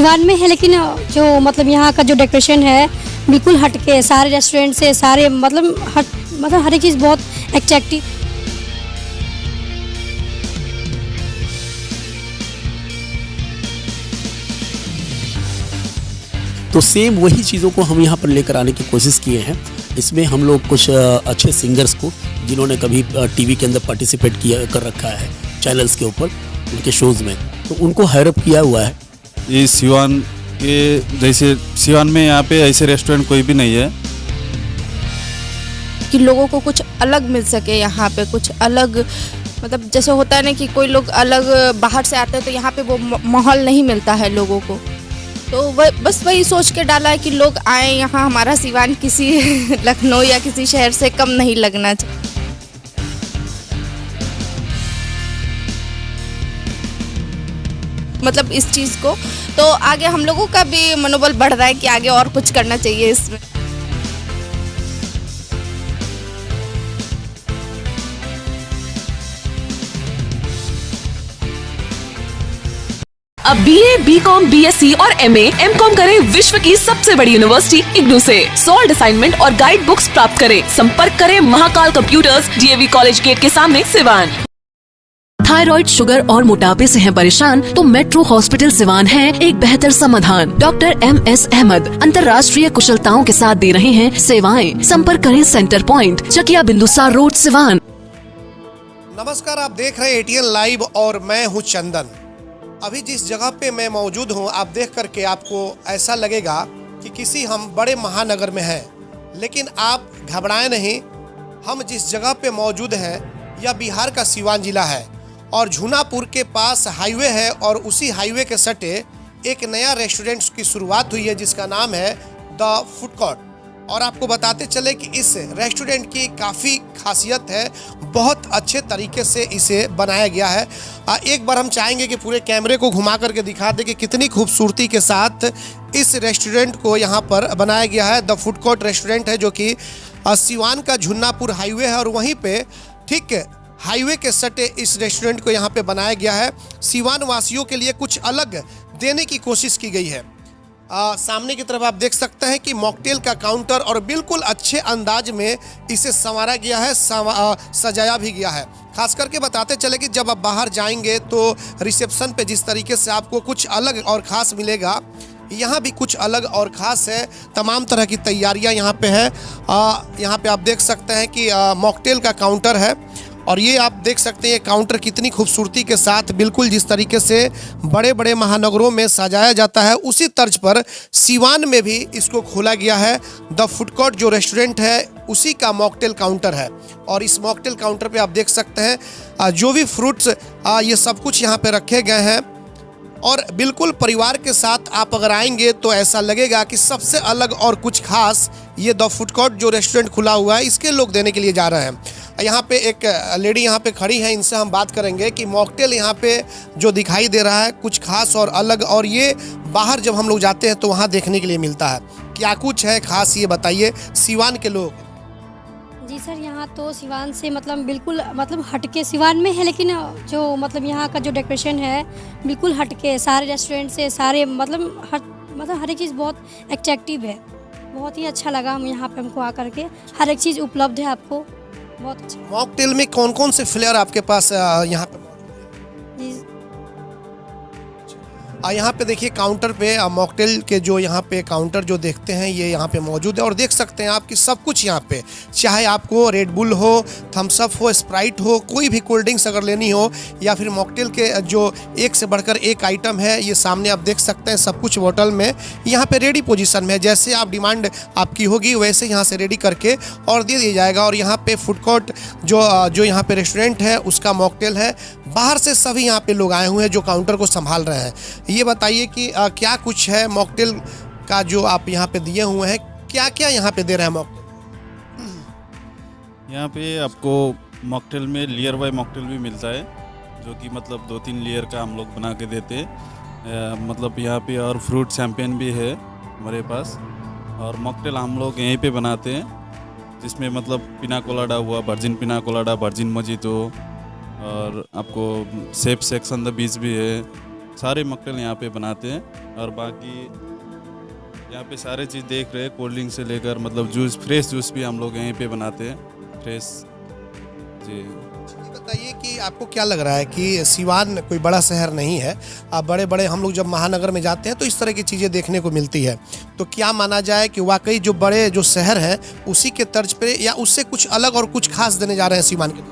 सिवान में है, लेकिन जो मतलब यहाँ का जो डेकोरेशन है बिल्कुल हटके, सारे रेस्टोरेंट से सारे मतलब हर एक चीज़ बहुत अट्रैक्टिव। तो सेम वही चीज़ों को हम यहाँ पर लेकर आने की कोशिश किए हैं। इसमें हम लोग कुछ अच्छे सिंगर्स को, जिन्होंने कभी टीवी के अंदर पार्टिसिपेट किया कर रखा है चैनल्स के ऊपर, उनके शोज़ में, तो उनको हायरअप किया हुआ है। ये सिवान के जैसे सिवान में यहाँ पे ऐसे रेस्टोरेंट कोई भी नहीं है कि लोगों को कुछ अलग मिल सके। यहाँ पे कुछ अलग, मतलब जैसे होता है ना कि कोई लोग अलग बाहर से आते हैं तो यहाँ पे वो माहौल नहीं मिलता है लोगों को, तो बस वही सोच के डाला है कि लोग आए यहाँ। हमारा सिवान किसी लखनऊ या किसी शहर से कम नहीं लगना चाहिए। मतलब इस चीज़ को तो आगे हम लोगों का भी मनोबल बढ़ रहा है कि आगे और कुछ करना चाहिए इसमें। अब BA, BCom, BSc और MA, MCom करें विश्व की सबसे बड़ी यूनिवर्सिटी इग्नू से। सॉल्ड असाइनमेंट और गाइड बुक्स प्राप्त करें। संपर्क करें Mahakal computers, DAV college gate के सामने, सिवान। थायराइड, शुगर और मोटापे से हैं परेशान तो मेट्रो हॉस्पिटल सिवान है एक बेहतर समाधान। डॉक्टर MS अहमद अंतर्राष्ट्रीय कुशलताओं के साथ दे रहे हैं सेवाएं। संपर्क करें centre point, Chakia Bindusar road, Siwan. नमस्कार, आप देख रहे हैं ATN लाइव और मैं हूं चंदन। अभी जिस जगह पे मैं मौजूद हूं, आप देख करके आपको ऐसा लगेगा कि किसी हम बड़े महानगर में हैं, लेकिन आप घबराएं नहीं। हम जिस जगह पे मौजूद हैं यह बिहार का सिवान जिला है और झूनापुर के पास हाईवे है और उसी हाईवे के सटे एक नया रेस्टोरेंट की शुरुआत हुई है जिसका नाम है द फूड कोर्ट। और आपको बताते चले कि इस रेस्टोरेंट की काफ़ी खासियत है, बहुत अच्छे तरीके से इसे बनाया गया है। एक बार हम चाहेंगे कि पूरे कैमरे को घुमा करके दिखा दें कि कितनी खूबसूरती के साथ इस रेस्टोरेंट को यहाँ पर बनाया गया है। द फूड कोर्ट रेस्टोरेंट है जो कि सिवान का झुन्नापुर हाईवे है और वहीं पे ठीक हाईवे के सटे इस रेस्टोरेंट को यहाँ पे बनाया गया है। सिवान वासियों के लिए कुछ अलग देने की कोशिश की गई है। सामने की तरफ आप देख सकते हैं कि मॉकटेल का काउंटर और बिल्कुल अच्छे अंदाज में इसे संवारा गया है, सजाया भी गया है। खास करके बताते चले कि जब आप बाहर जाएंगे तो रिसेप्शन पे जिस तरीके से आपको कुछ अलग और ख़ास मिलेगा, यहाँ भी कुछ अलग और ख़ास है। तमाम तरह की तैयारियाँ यहाँ पे है। यहाँ पे आप देख सकते हैं कि मॉकटेल का काउंटर है और ये आप देख सकते हैं काउंटर कितनी खूबसूरती के साथ, बिल्कुल जिस तरीके से बड़े बड़े महानगरों में सजाया जाता है उसी तर्ज पर सिवान में भी इसको खोला गया है। द फूड कोर्ट जो रेस्टोरेंट है उसी का मॉकटेल काउंटर है और इस मॉकटेल काउंटर पे आप देख सकते हैं जो भी फ्रूट्स ये सब कुछ यहाँ पे रखे गए हैं और बिल्कुल परिवार के साथ आप अगर आएंगे तो ऐसा लगेगा कि सबसे अलग और कुछ खास ये द फूड कोर्ट जो रेस्टोरेंट खुला हुआ है इसके लोग देने के लिए जा रहे हैं। यहाँ पे एक लेडी यहाँ पे खड़ी है, इनसे हम बात करेंगे कि मॉकटेल यहाँ पे जो दिखाई दे रहा है कुछ खास और अलग, और ये बाहर जब हम लोग जाते हैं तो वहाँ देखने के लिए मिलता है। क्या कुछ है खास ये बताइए सिवान के लोग। जी सर, यहाँ तो सिवान से मतलब बिल्कुल मतलब हटके सिवान में है, लेकिन जो मतलब यहाँ का जो डेकोरेशन है बिल्कुल हटके, सारे रेस्टोरेंट से सारे मतलब हर एक चीज़ बहुत अट्रैक्टिव है। बहुत ही अच्छा लगा हम यहाँ पे हमको आकर के, हर एक चीज़ उपलब्ध है आपको, बहुत अच्छा। मॉकटेल में कौन कौन से फ्लेवर आपके पास यहाँ पे मौजूद है? जी यहाँ पे देखिए काउंटर पे मॉकटेल के जो यहाँ पे काउंटर जो देखते हैं ये यहाँ पे मौजूद है और देख सकते हैं आप कि सब कुछ यहाँ पे, चाहे आपको रेड बुल हो, थम्स अप हो, स्प्राइट हो, कोई भी कोल्ड ड्रिंक्स अगर लेनी हो या फिर मॉकटेल के जो एक से बढ़कर एक आइटम है ये सामने आप देख सकते हैं। सब कुछ बोतल में यहाँ पे रेडी पोजीशन में है, जैसे आप डिमांड आपकी होगी वैसे यहाँ से रेडी करके और दे दिया जाएगा। और यहाँ पे फूड कोर्ट जो यहाँ पे रेस्टोरेंट है उसका मॉकटेल है। बाहर से सभी यहाँ पे लोग आए हुए हैं जो काउंटर को संभाल रहे हैं। ये बताइए कि क्या कुछ है मॉकटेल का जो आप यहाँ पे दिए हुए हैं, क्या क्या यहाँ पे दे रहे हैं मॉकटेल? यहाँ पे आपको मॉकटेल में लेयर बाय मॉकटेल भी मिलता है जो कि मतलब 2-3 लेयर का हम लोग बना के देते हैं। मतलब यहाँ पे और फ्रूट शैम्पेन भी है हमारे पास और मॉकटेल हम लोग यहीं पे बनाते हैं जिसमें मतलब पिना कोलाडा हुआ, वर्जिन पिना कोलाडा, वर्जिन मोजितो और आपको safe sex on the beach भी है सारे मॉकटेल यहाँ पे बनाते हैं। और बाकी यहाँ पे सारे चीज़ देख रहे हैं, कोल्ड ड्रिंक से लेकर मतलब जूस, फ्रेश जूस भी हम लोग यहीं पे बनाते हैं, फ्रेश। जी ये बताइए कि आपको क्या लग रहा है कि सिवान कोई बड़ा शहर नहीं है, आप बड़े बड़े हम लोग जब महानगर में जाते हैं तो इस तरह की चीज़ें देखने को मिलती है, तो क्या माना जाए कि वाकई जो बड़े जो शहर हैं उसी के तर्ज पे या उससे कुछ अलग और कुछ खास देने जा रहे हैं सिवान के?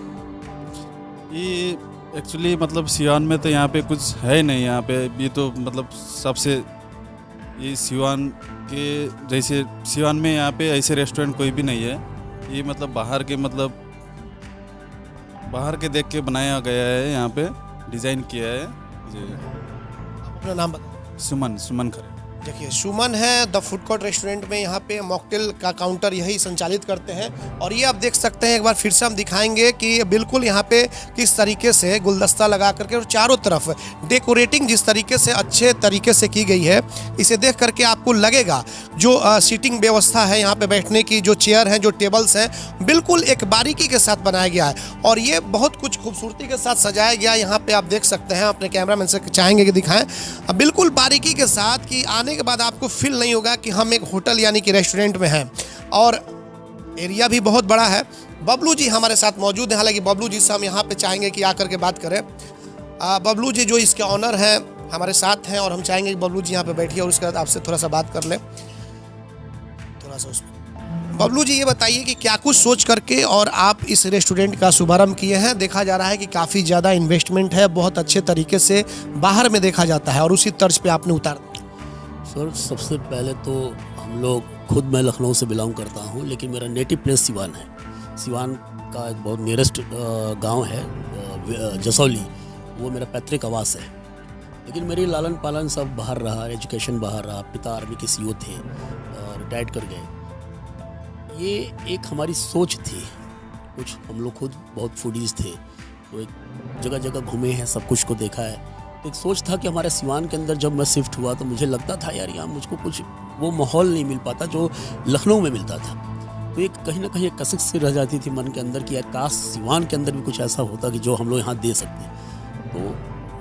ये एक्चुअली मतलब सिवान में तो यहाँ पे कुछ है नहीं, यहाँ पे ये तो मतलब सबसे ये सिवान के जैसे सिवान में यहाँ पे ऐसे रेस्टोरेंट कोई भी नहीं है। ये मतलब बाहर के देख के बनाया गया है, यहाँ पे डिज़ाइन किया है। जी अपना नाम बताइए। सुमन खरे। देखिए सुमन है, द फूड कोर्ट रेस्टोरेंट में यहाँ पे मॉकटेल का काउंटर यही संचालित करते हैं। और ये आप देख सकते हैं, एक बार फिर से हम दिखाएंगे कि बिल्कुल यहाँ पे किस तरीके से गुलदस्ता लगा करके और चारों तरफ डेकोरेटिंग जिस तरीके से अच्छे तरीके से की गई है, इसे देख करके आपको लगेगा जो सीटिंग व्यवस्था है यहाँ पे बैठने की, जो चेयर हैं, जो टेबल्स हैं, बिल्कुल एक बारीकी के साथ बनाया गया है और ये बहुत कुछ खूबसूरती के साथ सजाया गया। यहाँ पे आप देख सकते हैं, अपने कैमरामैन से चाहेंगे कि दिखाएं बिल्कुल बारीकी के साथ, कि आने के बाद आपको फील नहीं होगा कि हम एक होटल यानी कि रेस्टोरेंट में हैं। और एरिया भी बहुत बड़ा है। बबलू जी हमारे साथ मौजूद हैं, हालांकि बबलू जी से हम यहाँ पे चाहेंगे कि आकर के बात करें। बबलू जी जो इसके ऑनर हैं हमारे साथ हैं और हम चाहेंगे कि बबलू जी यहाँ पे बैठिए और उसके बाद आपसे थोड़ा सा बात कर लें, थोड़ा सा उसमें। बबलू जी ये बताइए कि क्या कुछ सोच करके और आप इस रेस्टोरेंट का शुभारंभ किए हैं? देखा जा रहा है कि काफ़ी ज़्यादा इन्वेस्टमेंट है, बहुत अच्छे तरीके से बाहर में देखा जाता है और उसी तर्ज पे आपने उतार दिया। सर सबसे पहले तो हम लोग खुद, मैं लखनऊ से बिलोंग करता हूँ, लेकिन मेरा नेटिव प्लेस सिवान है। सिवान का एक बहुत नियरेस्ट गांव है जसौली, वो मेरा पैतृक आवास है। लेकिन मेरी लालन पालन सब बाहर रहा, एजुकेशन बाहर रहा। पिता आर्मी के सीओ थे और रिटायर्ड कर गए। ये एक हमारी सोच थी, कुछ हम लोग खुद बहुत फूडीज़ थे, तो एक जगह जगह घूमे हैं, सब कुछ को देखा है। एक सोच था कि हमारे सिवान के अंदर जब मैं शिफ्ट हुआ तो मुझे लगता था यार यहाँ मुझको कुछ वो माहौल नहीं मिल पाता जो लखनऊ में मिलता था। तो एक कहीं ना कहीं एक कसक सी रह जाती थी मन के अंदर कि यार काश सिवान के अंदर भी कुछ ऐसा होता कि जो हम लोग यहाँ दे सकते। तो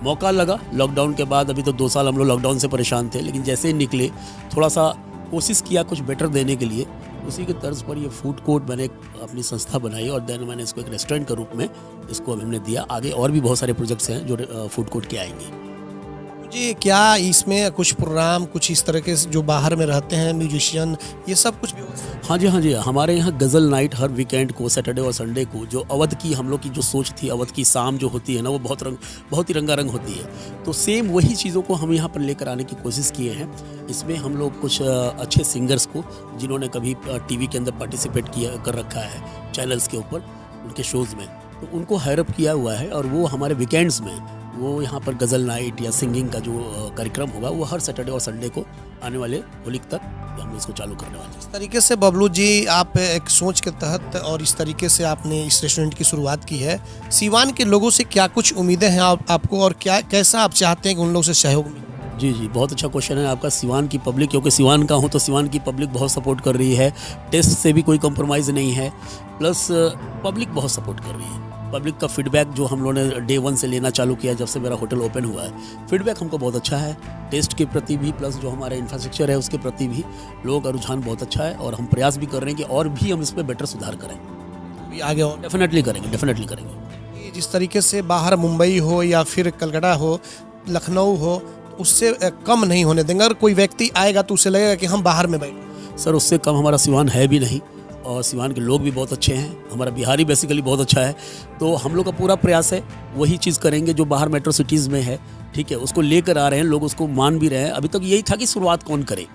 मौका लगा लॉकडाउन के बाद। अभी तो 2 साल हम लोग लॉकडाउन से परेशान थे, लेकिन जैसे ही निकले थोड़ा सा कोशिश किया कुछ बेटर देने के लिए। उसी के तर्ज पर ये फूड कोर्ट मैंने अपनी संस्था बनाई और देन मैंने इसको एक रेस्टोरेंट के रूप में इसको अभी हमने दिया। आगे और भी बहुत सारे प्रोजेक्ट्स हैं जो फूड कोर्ट के आएंगे। जी क्या इसमें कुछ प्रोग्राम कुछ इस तरह के जो बाहर में रहते हैं म्यूजिशियन, ये सब कुछ व्यवस्था? हाँ जी, हमारे यहाँ गज़ल नाइट हर वीकेंड को, सैटरडे और संडे को, जो अवध की हम लोग की जो सोच थी, अवध की शाम जो होती है ना, वो बहुत ही रंगारंग होती है। तो सेम वही चीज़ों को हम यहाँ पर लेकर आने की कोशिश किए हैं। इसमें हम लोग कुछ अच्छे सिंगर्स को, जिन्होंने कभी टीवी के अंदर पार्टिसिपेट कर रखा है चैनल्स के ऊपर, उनके शोज़ में, तो उनको हायरअप किया हुआ है और वो हमारे वीकेंड्स में वो यहाँ पर गज़ल नाइट या सिंगिंग का जो कार्यक्रम होगा वो हर सैटरडे और संडे को आने वाले होली तक हम इसको चालू करने वाले हैं। इस तरीके से बबलू जी आप एक सोच के तहत और इस तरीके से आपने इस रेस्टोरेंट की शुरुआत की है। सिवान के लोगों से क्या कुछ उम्मीदें हैं आपको और क्या कैसा आप चाहते हैं कि उन लोगों से सहयोग मिले? जी बहुत अच्छा क्वेश्चन है आपका। सिवान की पब्लिक, क्योंकि सिवान का हूँ तो सिवान की पब्लिक बहुत सपोर्ट कर रही है। टेस्ट से भी कोई कॉम्प्रोमाइज़ नहीं है, प्लस पब्लिक बहुत सपोर्ट कर रही है। पब्लिक का फीडबैक जो हम लोगों ने डे 1 से लेना चालू किया जब से मेरा होटल ओपन हुआ है, फीडबैक हमको बहुत अच्छा है। टेस्ट के प्रति भी, प्लस जो हमारा इंफ्रास्ट्रक्चर है उसके प्रति भी लोगों का रुझान बहुत अच्छा है और हम प्रयास भी कर रहे हैं कि और भी हम इस पर बेटर सुधार करें। आगे और डेफिनेटली करेंगे। जिस तरीके से बाहर मुंबई हो या फिर कलकत्ता हो, लखनऊ हो, उससे कम नहीं होने देंगे। अगर कोई व्यक्ति आएगा तो उसे लगेगा कि हम बाहर में बैठे। सर उससे कम हमारा सिवान है भी नहीं और सिवान के लोग भी बहुत अच्छे हैं। हमारा बिहारी बेसिकली बहुत अच्छा है। तो हम लोग का पूरा प्रयास है वही चीज़ करेंगे जो बाहर मेट्रो सिटीज़ में है, ठीक है, उसको लेकर आ रहे हैं, लोग उसको मान भी रहे हैं। अभी तक यही था कि शुरुआत कौन करे,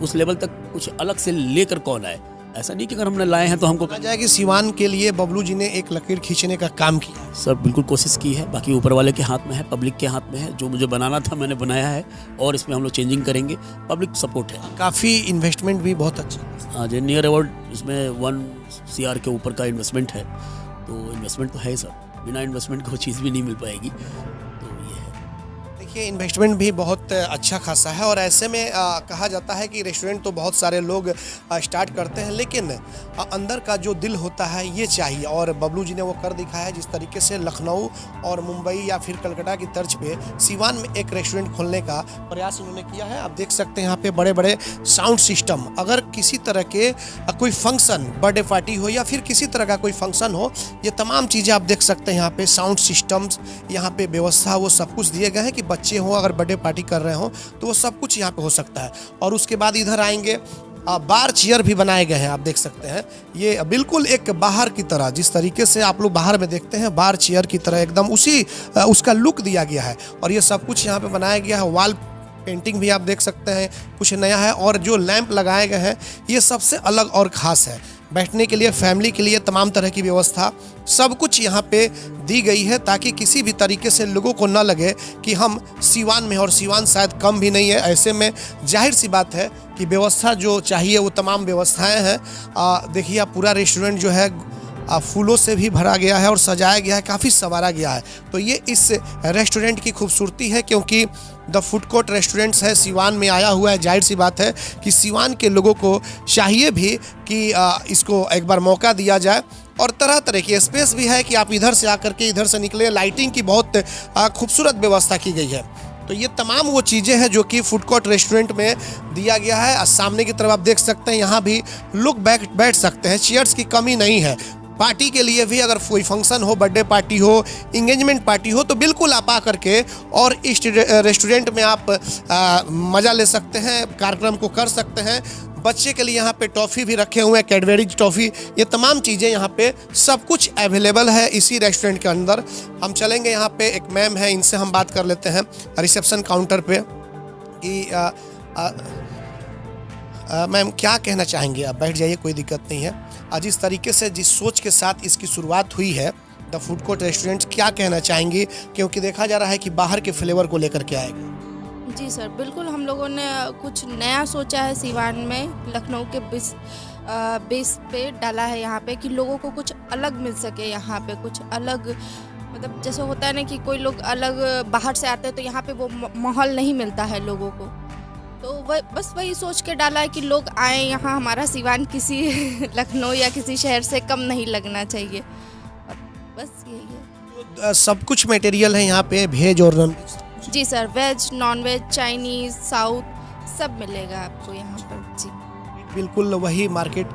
उस लेवल तक कुछ अलग से लेकर कौन आए। ऐसा नहीं कि अगर हमने लाए हैं तो हमको कहा जाए कि सिवान के लिए बबलू जी ने एक लकीर खींचने का काम किया। सर बिल्कुल कोशिश की है, बाकी ऊपर वाले के हाथ में है, पब्लिक के हाथ में है। जो मुझे बनाना था मैंने बनाया है और इसमें हम लोग चेंजिंग करेंगे। पब्लिक सपोर्ट है। काफ़ी इन्वेस्टमेंट भी बहुत अच्छा। हाँ जी, नियर अबाउट इसमें 1 CR के ऊपर का इन्वेस्टमेंट है। तो इन्वेस्टमेंट तो है सर, बिना इन्वेस्टमेंट को चीज़ भी नहीं मिल पाएगी। तो ये है। देखिए इन्वेस्टमेंट भी बहुत अच्छा खासा है और ऐसे में कहा जाता है कि रेस्टोरेंट तो बहुत सारे लोग स्टार्ट करते हैं, लेकिन अंदर का जो दिल होता है ये चाहिए, और बबलू जी ने वो कर दिखाया है। जिस तरीके से लखनऊ और मुंबई या फिर कलकत्ता की तर्ज पे सीवान में एक रेस्टोरेंट खोलने का प्रयास इन्होंने किया है। आप देख सकते हैं यहाँ पे बड़े बड़े साउंड सिस्टम, अगर किसी तरह के कोई फंक्शन, बर्थडे पार्टी हो या फिर किसी तरह का कोई फंक्शन हो, ये तमाम चीज़ें आप देख सकते हैं यहाँ पे। साउंड सिस्टम्स यहाँ पे व्यवस्था वो सब कुछ दिए गए हैं कि बच्चे हों अगर बर्थडे पार्टी कर रहे हों तो वो सब कुछ यहाँ पे हो सकता है। और उसके बाद इधर आएंगे, बार चेयर भी बनाए गए हैं, आप देख सकते हैं। ये बिल्कुल एक बाहर की तरह, जिस तरीके से आप लोग बाहर में देखते हैं बार चेयर की तरह एकदम उसी उसका लुक दिया गया है। और ये सब कुछ यहाँ पे बनाया गया है। वॉल पेंटिंग भी आप देख सकते हैं कुछ नया है, और जो लैंप लगाए गए हैं ये सबसे अलग और ख़ास है। बैठने के लिए, फैमिली के लिए तमाम तरह की व्यवस्था सब कुछ यहाँ पे दी गई है, ताकि किसी भी तरीके से लोगों को ना लगे कि हम सीवान में, और सीवान शायद कम भी नहीं है। ऐसे में जाहिर सी बात है कि व्यवस्था जो चाहिए वो तमाम व्यवस्थाएं हैं। देखिए आप पूरा रेस्टोरेंट जो है फूलों से भी भरा गया है और सजाया गया है, काफ़ी संवारा गया है। तो ये इस रेस्टोरेंट की खूबसूरती है, क्योंकि द फूड कोर्ट रेस्टोरेंट्स है, सीवान में आया हुआ है। जाहिर सी बात है कि सीवान के लोगों को चाहिए भी कि इसको एक बार मौका दिया जाए। और तरह तरह की स्पेस भी है कि आप इधर से आकर के इधर से निकले। लाइटिंग की बहुत खूबसूरत व्यवस्था की गई है। तो ये तमाम वो चीज़ें हैं जो कि फूड कोर्ट रेस्टोरेंट में दिया गया है। सामने की तरफ आप देख सकते हैं यहाँ भी लोग बैठ सकते हैं, चेयर्स की कमी नहीं है। पार्टी के लिए भी अगर कोई फंक्शन हो, बर्थडे पार्टी हो, इंगेजमेंट पार्टी हो, तो बिल्कुल आप आ करके और इस रेस्टोरेंट में आप मज़ा ले सकते हैं, कार्यक्रम को कर सकते हैं। बच्चे के लिए यहाँ पे टॉफ़ी भी रखे हुए हैं, कैडबेरीज टॉफ़ी, ये तमाम चीज़ें यहाँ पे सब कुछ अवेलेबल है इसी रेस्टोरेंट के अंदर। हम चलेंगे, यहाँ पे एक मैम है, इनसे हम बात कर लेते हैं रिसेप्शन काउंटर पे कि मैम क्या कहना चाहेंगे आप? बैठ जाइए, कोई दिक्कत नहीं है। जिस तरीके से, जिस सोच के साथ इसकी शुरुआत हुई है द फूड कोर्ट रेस्टोरेंट, क्या कहना चाहेंगे? क्योंकि देखा जा रहा है कि बाहर के फ्लेवर को लेकर के आएगा। जी सर, बिल्कुल हम लोगों ने कुछ नया सोचा है सीवान में, लखनऊ के बेस पे डाला है यहाँ पे कि लोगों को कुछ अलग मिल सके। यहाँ पे कुछ अलग, मतलब जैसे होता है ना कि कोई लोग अलग बाहर से आते हैं तो यहाँ पे वो माहौल नहीं मिलता है लोगों को। तो बस वही सोच के डाला है कि लोग आए यहाँ, हमारा सीवान किसी लखनऊ या किसी शहर से कम नहीं लगना चाहिए। और बस यही है। तो सब कुछ मटेरियल है यहाँ पे, वेज और नॉन वेज? जी sir, veg, non veg, Chinese, south सब मिलेगा आपको यहाँ पर। जी बिल्कुल वही मार्केट?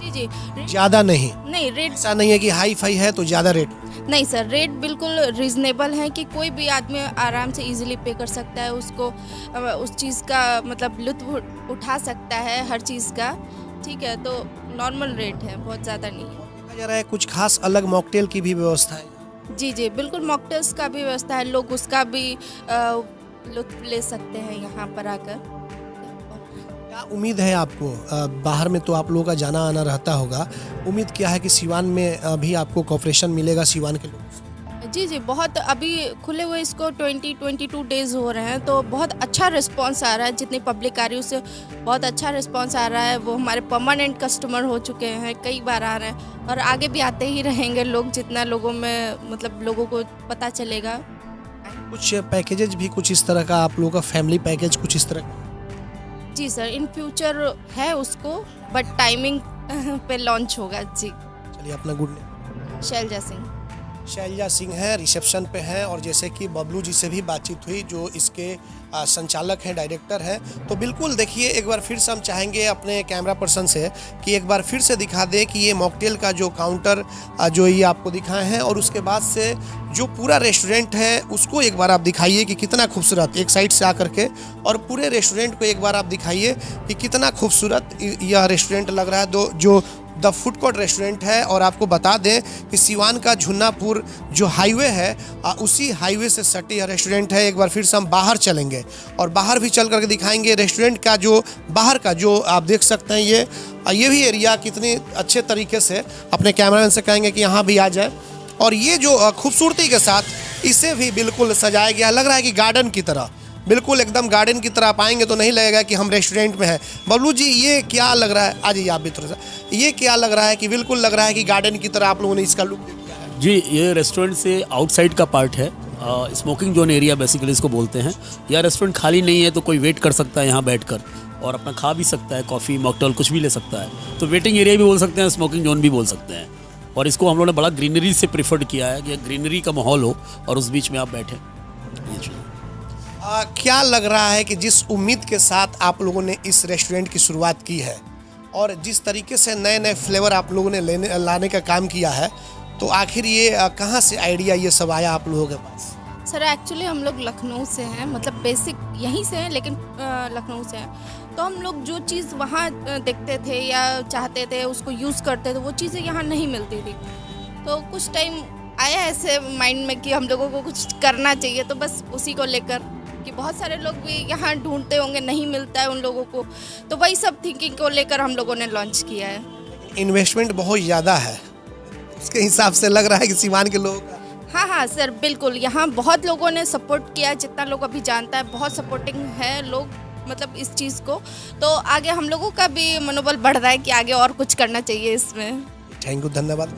जी जी। ज़्यादा नहीं? नहीं, रेट ऐसा नहीं है कि हाई फाई है तो ज़्यादा रेट? नहीं सर, रेट बिल्कुल रीज़नेबल है कि कोई भी आदमी आराम से इजीली पे कर सकता है, उसको उस चीज़ का मतलब लुत्फ उठा सकता है हर चीज़ का। ठीक है, तो नॉर्मल रेट है, बहुत ज़्यादा नहीं है। देखा जा रहा है कुछ खास अलग मॉकटेल की भी व्यवस्था है? जी जी, बिल्कुल मॉकटेल्स का भी व्यवस्था है, लोग उसका भी लुत्फ ले सकते हैं यहाँ पर आकर। क्या उम्मीद है आपको? बाहर में तो आप लोगों का जाना आना रहता होगा, उम्मीद क्या है कि सीवान में भी आपको कॉपरेशन मिलेगा सीवान के लोगों से? जी जी, बहुत अभी खुले हुए इसको 22 डेज़ हो रहे हैं, तो बहुत अच्छा रिस्पांस आ रहा है। जितनी पब्लिक आ रही है उससे बहुत अच्छा रिस्पांस आ रहा है। वो हमारे परमानेंट कस्टमर हो चुके हैं, कई बार आ रहे हैं और आगे भी आते ही रहेंगे लोग, जितना लोगों में मतलब लोगों को पता चलेगा। कुछ पैकेजेज भी कुछ इस तरह का आप लोगों का, फैमिली पैकेज कुछ इस तरह का? जी सर, इन फ्यूचर है उसको, बट टाइमिंग पे लॉन्च होगा। जी चलिए, अपना गुड नेम? शैलजा सिंह। शैलजा सिंह है, रिसेप्शन पे हैं, और जैसे कि बबलू जी से भी बातचीत हुई जो इसके संचालक हैं, डायरेक्टर हैं। तो बिल्कुल देखिए, एक बार फिर से हम चाहेंगे अपने कैमरा पर्सन से कि एक बार फिर से दिखा दें कि ये मॉकटेल का जो काउंटर जो ये आपको दिखाए हैं, और उसके बाद से जो पूरा रेस्टोरेंट है उसको एक बार आप दिखाइए कि कितना खूबसूरत, एक साइड से आकर के, और पूरे रेस्टोरेंट को एक बार आप दिखाइए कि कितना खूबसूरत यह रेस्टोरेंट लग रहा है, जो द फूड कोर्ट रेस्टोरेंट है। और आपको बता दें कि सीवान का झुन्नापुर जो हाईवे है, उसी हाईवे से सटे यह रेस्टोरेंट है। एक बार फिर से हम बाहर चलेंगे और बाहर भी चल करके दिखाएंगे रेस्टोरेंट का जो बाहर का जो आप देख सकते हैं। ये भी एरिया कितने अच्छे तरीके से, अपने कैमरामैन से कहेंगे कि यहाँ भी आ जाए। और ये जो खूबसूरती के साथ इसे भी बिल्कुल सजाया गया, लग रहा है कि गार्डन की तरह, बिल्कुल एकदम गार्डन की तरह। आप आएंगे तो नहीं लगेगा कि हम रेस्टोरेंट में हैं। बबलू जी, ये क्या लग रहा है? आ जाइए आप भी थोड़ा सा। ये क्या लग रहा है कि बिल्कुल लग रहा है कि गार्डन की तरह आप लोगों ने इसका लुक दिया है? जी, ये रेस्टोरेंट से आउटसाइड का पार्ट है। स्मोकिंग जोन एरिया बेसिकली इसको बोलते हैं। या रेस्टोरेंट खाली नहीं है तो कोई वेट कर सकता है यहाँ बैठकर और अपना खा भी सकता है, कॉफ़ी मॉकटेल कुछ भी ले सकता है। तो वेटिंग एरिया भी बोल सकते हैं, स्मोकिंग जोन भी बोल सकते हैं। और इसको हम लोगों ने बड़ा ग्रीनरी से प्रिफर्ड किया है कि ग्रीनरी का माहौल हो और उस बीच में आप बैठें। ये चीज़ क्या लग रहा है कि जिस उम्मीद के साथ आप लोगों ने इस रेस्टोरेंट की शुरुआत की है और जिस तरीके से नए नए फ्लेवर आप लोगों ने लाने का काम किया है, तो आखिर ये कहाँ से आइडिया ये सब आया आप लोगों के पास? सर एक्चुअली हम लोग लखनऊ से हैं, मतलब बेसिक यहीं से हैं लेकिन लखनऊ से हैं। तो हम लोग जो चीज़ वहाँ देखते थे या चाहते थे उसको यूज़ करते थे, वो चीज़ें यहाँ नहीं मिलती थी। तो कुछ टाइम आया ऐसे माइंड में कि हम लोगों को कुछ करना चाहिए, तो बस उसी को लेकर कि बहुत सारे लोग भी यहाँ ढूंढते होंगे, नहीं मिलता है उन लोगों को, तो वही सब थिंकिंग को लेकर हम लोगों ने लॉन्च किया है। इन्वेस्टमेंट बहुत ज़्यादा है, उसके हिसाब से लग रहा है कि सीवान के लोग। हाँ सर बिल्कुल, यहाँ बहुत लोगों ने सपोर्ट किया, जितना लोग अभी जानता है बहुत सपोर्टिंग है लोग, मतलब इस चीज़ को। तो आगे हम लोगों का भी मनोबल बढ़ रहा है कि आगे और कुछ करना चाहिए इसमें। थैंक यू, धन्यवाद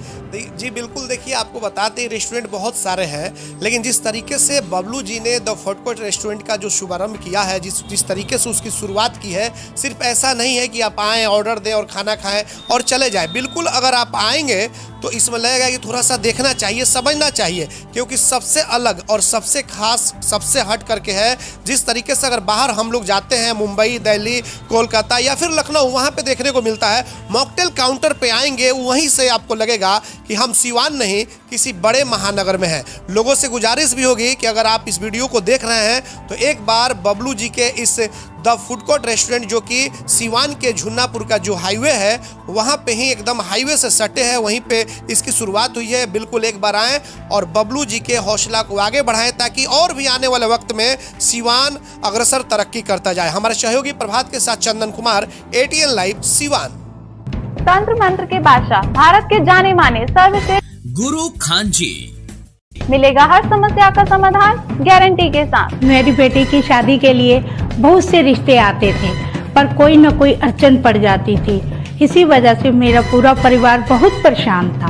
जी। बिल्कुल, देखिए आपको बताते हैं रेस्टोरेंट बहुत सारे हैं, लेकिन जिस तरीके से बबलू जी ने द फूड कोर्ट रेस्टोरेंट का जो शुभारंभ किया है, जिस तरीके से उसकी शुरुआत की है, सिर्फ ऐसा नहीं है कि आप आएँ, ऑर्डर दें और खाना खाएं और चले जाएं। बिल्कुल, अगर आप आएंगे तो इसमें लगेगा कि थोड़ा सा देखना चाहिए, समझना चाहिए, क्योंकि सबसे अलग और सबसे खास, सबसे हट करके है। जिस तरीके से अगर बाहर हम लोग जाते हैं, मुंबई, दिल्ली, कोलकाता या फिर लखनऊ, वहाँ पे देखने को मिलता है, मॉकटेल काउंटर पे आएंगे, वहीं से आपको लगेगा कि हम सीवान नहीं किसी बड़े महानगर में हैं। लोगों से गुजारिश भी होगी कि अगर आप इस वीडियो को देख रहे हैं तो एक बार बबलू जी के इस द फूड कोर्ट रेस्टोरेंट, जो कि सीवान के झुन्नापुर का जो हाईवे है, वहाँ पे ही एकदम हाईवे से सटे हैं, वहीं पे इसकी शुरुआत हुई है। बिल्कुल एक बार आएँ और बबलू जी के हौसला को आगे बढ़ाएं, ताकि और भी आने वाले वक्त में सीवान अग्रसर तरक्की करता जाए। हमारे सहयोगी प्रभात के साथ चंदन कुमार, ATN लाइव सीवान। तंत्र मंत्र के बादशाह, भारत के जाने माने सर्वश्रेष्ठ गुरु खान जी, मिलेगा हर समस्या का समाधान गारंटी के साथ। मेरी बेटी की शादी के लिए बहुत से रिश्ते आते थे, पर कोई न कोई अड़चन पड़ जाती थी। इसी वजह से मेरा पूरा परिवार बहुत परेशान था।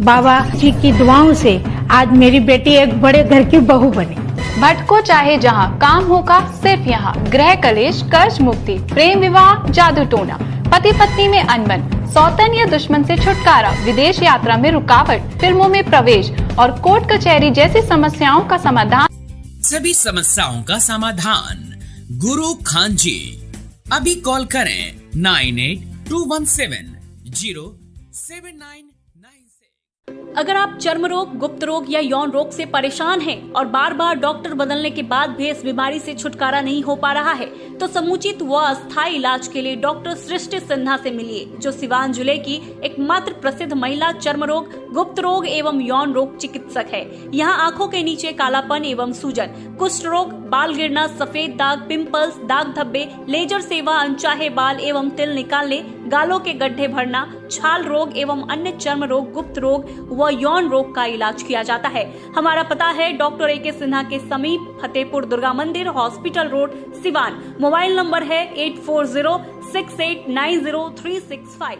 बाबा जी की दुआओं से आज मेरी बेटी एक बड़े घर की बहू बनी। भटको चाहे जहां, काम होगा सिर्फ यहाँ। गृह कलेश, कर्ज मुक्ति, प्रेम विवाह, जादू टोना, पति पत्नी में अनबन, सौतन या दुश्मन से छुटकारा, विदेश यात्रा में रुकावट, फिल्मों में प्रवेश और कोर्ट कचहरी जैसी समस्याओं का समाधान। सभी समस्याओं का समाधान गुरु खान जी। अभी कॉल करें 9821707996। अगर आप चर्म रोग, गुप्त रोग या यौन रोग से परेशान हैं और बार बार डॉक्टर बदलने के बाद भी इस बीमारी से छुटकारा नहीं हो पा रहा है, तो समुचित व अस्थायी इलाज के लिए डॉक्टर सृष्टि सिन्हा से मिलिए, जो सिवान जिले की एकमात्र प्रसिद्ध महिला चर्म रोग, गुप्त रोग एवं यौन रोग चिकित्सक है। यहाँ आंखों के नीचे कालापन एवं सूजन, कुष्ठ रोग, बाल गिरना, सफेद दाग, पिंपल्स, दाग धब्बे, लेजर सेवा, अनचाहे बाल एवं तिल निकालने, गालों के गड्ढे भरना, छाल रोग एवं अन्य चर्म रोग, गुप्त रोग व यौन रोग का इलाज किया जाता है। हमारा पता है डॉक्टर AK सिन्हा के समीप, फतेहपुर दुर्गा मंदिर, hospital road, Siwan. Mobile number है 8406890365।